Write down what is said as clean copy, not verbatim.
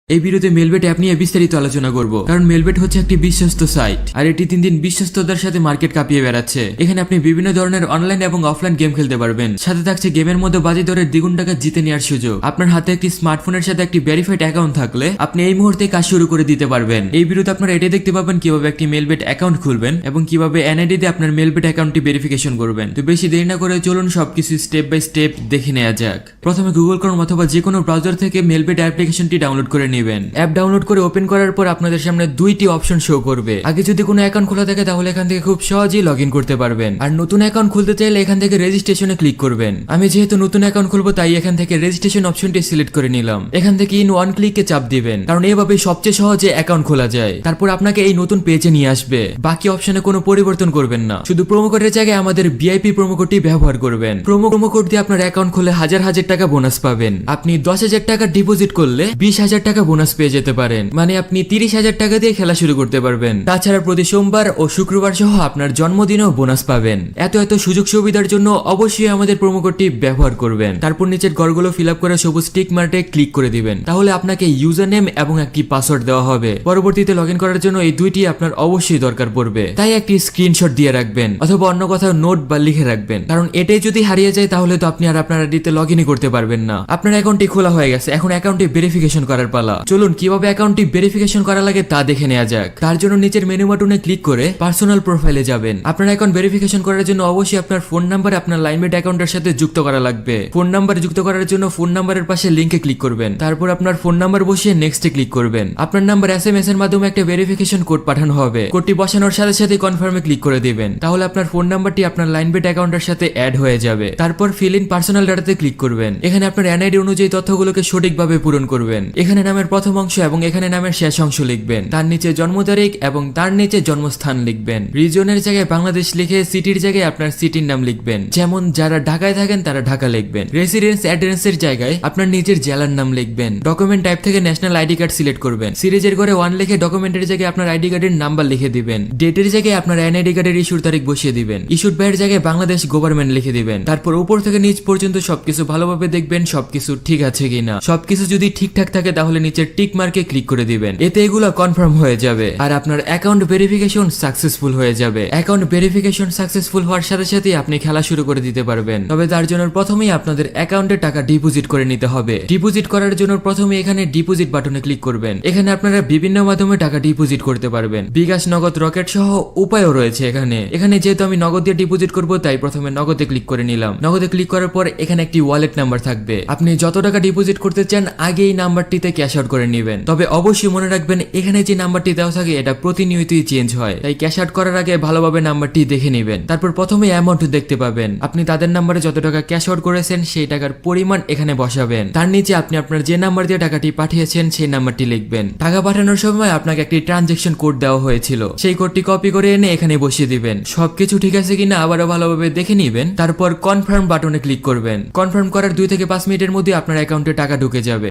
এই ভিডিওতে Melbet app নিয়ে বিস্তারিত আলোচনা করব কারণ মেলবেট হচ্ছে একটি বিশ্বস্ত সাইট আর এটি দিন দিন বিশ্বস্ততার সাথে মার্কেট কাঁপিয়ে বেড়াচ্ছে। এখানে আপনি বিভিন্ন ধরনের অনলাইন এবং অফলাইন গেম খেলতে পারবেন, সাথে থাকছে গেমের মধ্যে বাজি দরের দ্বিগুণ টাকা জিতে নেওয়ার সুযোগ। আপনার হাতে একটি স্মার্টফোনের সাথে একটি ভেরিফাইড অ্যাকাউন্ট থাকলে আপনি এই মুহূর্তে কাজ শুরু করে দিতে পারবেন। এই ভিডিওতে আপনারা এটাই দেখতে পাবেন কিভাবে একটি মেলবেট অ্যাকাউন্ট খুলবেন এবং কিভাবে এনআইডি দিয়ে আপনার মেলবেট অ্যাকাউন্টটি ভেরিফিকেশন করবেন। তো বেশি দেরি না করে চলুন সবকিছু স্টেপ বাই স্টেপ দেখে নেওয়া যাক। প্রথমে গুগল ক্রোম অথবা যে কোনো ব্রাউজার থেকে মেলবেট অ্যাপ্লিকেশনটি ডাউনলোড করে নেবেন। অ্যাপ ডাউনলোড করে ওপেন করার পর আপনাদের সামনে দুইটি অপশন শো করবে। আগে যদি কোনো অ্যাকাউন্ট খোলা থাকে তাহলে এখান থেকে খুব সহজেই লগইন করতে পারবেন, আর নতুন অ্যাকাউন্ট খুলতে চাইলে এখান থেকে রেজিস্ট্রেশনে ক্লিক করবেন। আমি যেহেতু নতুন অ্যাকাউন্ট খুলবো তাই এখান থেকে রেজিস্ট্রেশন অপশনটি সিলেক্ট করে নিলাম। এখান থেকে ইন ওয়ান ক্লিকে চাপ দিবেন, কারণ এভাবে সবচেয়ে সহজে অ্যাকাউন্ট খোলা যায়। তারপর আপনাকে এই নতুন পেজে নিয়ে আসবে। বাকি অপশনে কোনো পরিবর্তন করবেন না, শুধু প্রোমো কোডের জায়গায় আমাদের ভিআইপি প্রোমো কোডটি ব্যবহার করবেন। প্রোমো কোড দিয়ে আপনার অ্যাকাউন্ট খুলে হাজার হাজার টাকা বোনাস পাবেন। আপনি 10,000 টাকা ডিপোজিট করলে 20,000 টাকা বোনাস পেয়ে যেতে পারেন, মানে আপনি 30,000 টাকা দিয়ে খেলা শুরু করতে পারবেন। তাছাড়া প্রতি সোমবার ও শুক্রবার সহ আপনার জন্মদিনেও বোনাস পাবেন। এত সুযোগ সুবিধার জন্য অবশ্যই আমাদের প্রোমো কোডটি ব্যবহার করবেন। তারপর নিচের ঘরগুলো ফিল আপ করে সবুজ টিক মার্কে ক্লিক করে দিবেন, তাহলে আপনাকে ইউজার নেম এবং একটি পাসওয়ার্ড দেওয়া হবে। পরবর্তীতে লগইন করার জন্য এই দুইটি আপনার অবশ্যই দরকার পড়বে, তাই একটি স্ক্রিনশট দিয়ে রাখবেন অথবা অন্য কোথাও নোট বা লিখে রাখবেন, কারণ এটাই যদি হারিয়ে যায় তাহলে তো আপনি আর আপনার আইডিতে লগইনই করতে পারবেন না। আপনার অ্যাকাউন্টটি খোলা হয়ে গেছে, এখন অ্যাকাউন্টটি ভেরিফিকেশন করার পালা। চলুন কিভাবে অ্যাকাউন্টটি ভেরিফিকেশন করা লাগে তা দেখে নেওয়া যাক। তার জন্য নিচের মেনু বাটনে ক্লিক করে পার্সোনাল প্রোফাইলে যাবেন। আপনার অ্যাকাউন্ট ভেরিফিকেশন করার জন্য অবশ্যই আপনার ফোন নাম্বার আপনার লাইনমেট অ্যাকাউন্টের সাথে যুক্ত করা লাগবে। ফোন নাম্বার যুক্ত করার জন্য ফোন নাম্বারের পাশে লিংকে ক্লিক করবেন। তারপর আপনার ফোন নাম্বার বসিয়ে নেক্সটে ক্লিক করবেন। আপনার নাম্বার এসএমএস এর মাধ্যমে একটা ভেরিফিকেশন কোড পাঠানো হবে। কোডটি বসানোর সাথে সাথে কনফার্মে ক্লিক করে দিবেন, তাহলে আপনার ফোন নাম্বারটি আপনার লাইনমেট অ্যাকাউন্টের সাথে অ্যাড হয়ে যাবে। তারপর ফিল ইন পার্সোনাল ডাটাতে ক্লিক করবেন। এখানে আপনার এনআইডি অনুযায়ী তথ্যগুলোকে সঠিকভাবে পূরণ করবেন। এখানে নামের প্রথম অংশ এবং এখানে নামের শেষ অংশ লিখবেন। তার নিচে জন্ম তারিখ এবং তার নিচে জন্মস্থান লিখবেন। রিজনের জায়গায় বাংলাদেশ লিখে সিটির জায়গায় আপনার সিটির নাম লিখবেন, যেমন যারা ঢাকায় থাকেন তারা ঢাকা লিখবেন। রেসিডেন্স অ্যাড্রেসের জায়গায় আপনার নিজের জেলার নাম লিখবেন। ডকুমেন্ট টাইপ থেকে ন্যাশনাল আইডি কার্ড সিলেক্ট করবেন। সিরিজের ঘরে 1 লিখে ডকুমেন্টের জায়গায় আপনার আইডি কার্ডের নাম্বার লিখে দিবেন। ডেটের জায়গায় আপনার এনআইডি কার্ডের ইস্যুর তারিখ বসিয়ে দিবেন। ইস্যুড বাইয়ের জায়গায় বাংলাদেশ গভর্নমেন্ট লিখে দিবেন। তারপর উপর থেকে নিচ পর্যন্ত সবকিছু ভালোভাবে দেখবেন সবকিছু ঠিক আছে কিনা। সবকিছু যদি ঠিকঠাক থাকে তাহলে নিচের টিক মার্কে ক্লিক করে দিবেন। এতে এগুলো কনফার্ম হয়ে যাবে আর আপনার অ্যাকাউন্ট ভেরিফিকেশন সাকসেসফুল হয়ে যাবে। অ্যাকাউন্ট ভেরিফিকেশন সাকসেসফুল হওয়ার সাথে সাথে আপনি খেলা শুরু করে দিতে পারবেন। তবে তার জন্য প্রথমেই আপনাদের অ্যাকাউন্টে টাকা ডিপোজিট করে নিতে হবে। ডিপোজিট করার জন্য প্রথমে এখানে ডিপোজিট বাটনে ক্লিক করবেন। এখানে আপনারা বিভিন্ন মাধ্যমে টাকা ডিপোজিট করতে পারবেন। বিকাশ, নগদ, রকেট সহ উপায়ও রয়েছে এখানে যেহেতু আমি নগদ দিয়ে ডিপোজিট করব তাই প্রথমে নগদে ক্লিক করে নিলাম। নগদে ক্লিক করার পর এখানে একটি ওয়ালেট নাম্বার থাকবে। আপনি যত টাকা ডিপোজিট করতে চান আগে এই নাম্বারটিতে ক্যাশ আউট করে নেবেন। তবে অবশ্যই মনে রাখবেন এখানে যে নাম্বারটি দেওয়া থাকে এটা প্রতিনিয়তই চেঞ্জ হয়, তাই ক্যাশ আউট করার আগে ভালোভাবে নাম্বারটি দেখে নেবেন। তারপর প্রথমে অ্যামাউন্ট দেখতে পাবেন। আপনি তাদের নাম্বারে যত টাকা ক্যাশ আউট করেছেন সেই টাকার পরিমাণ এখানে বসাবেন। তার নিচে আপনি আপনার যে নাম্বার দিয়ে টাকাটি পাঠিয়েছেন সেই নাম্বারটি লিখবেন। টাকা পাঠানোর সময় আপনাকে একটি ট্রানজেকশন কোড দেওয়া হয়েছিল, সেই কোডটি কপি করে এনে এখানে বসিয়ে দিবেন। সবকিছু ঠিক আছে কিনা আবারও ভালোভাবে দেখে নিবেন। তারপর কনফার্ম বাটনে ক্লিক করবেন। কনফার্ম করার 2 থেকে 5 মিনিটের মধ্যে আপনার অ্যাকাউন্টে টাকা ঢুকে যাবে।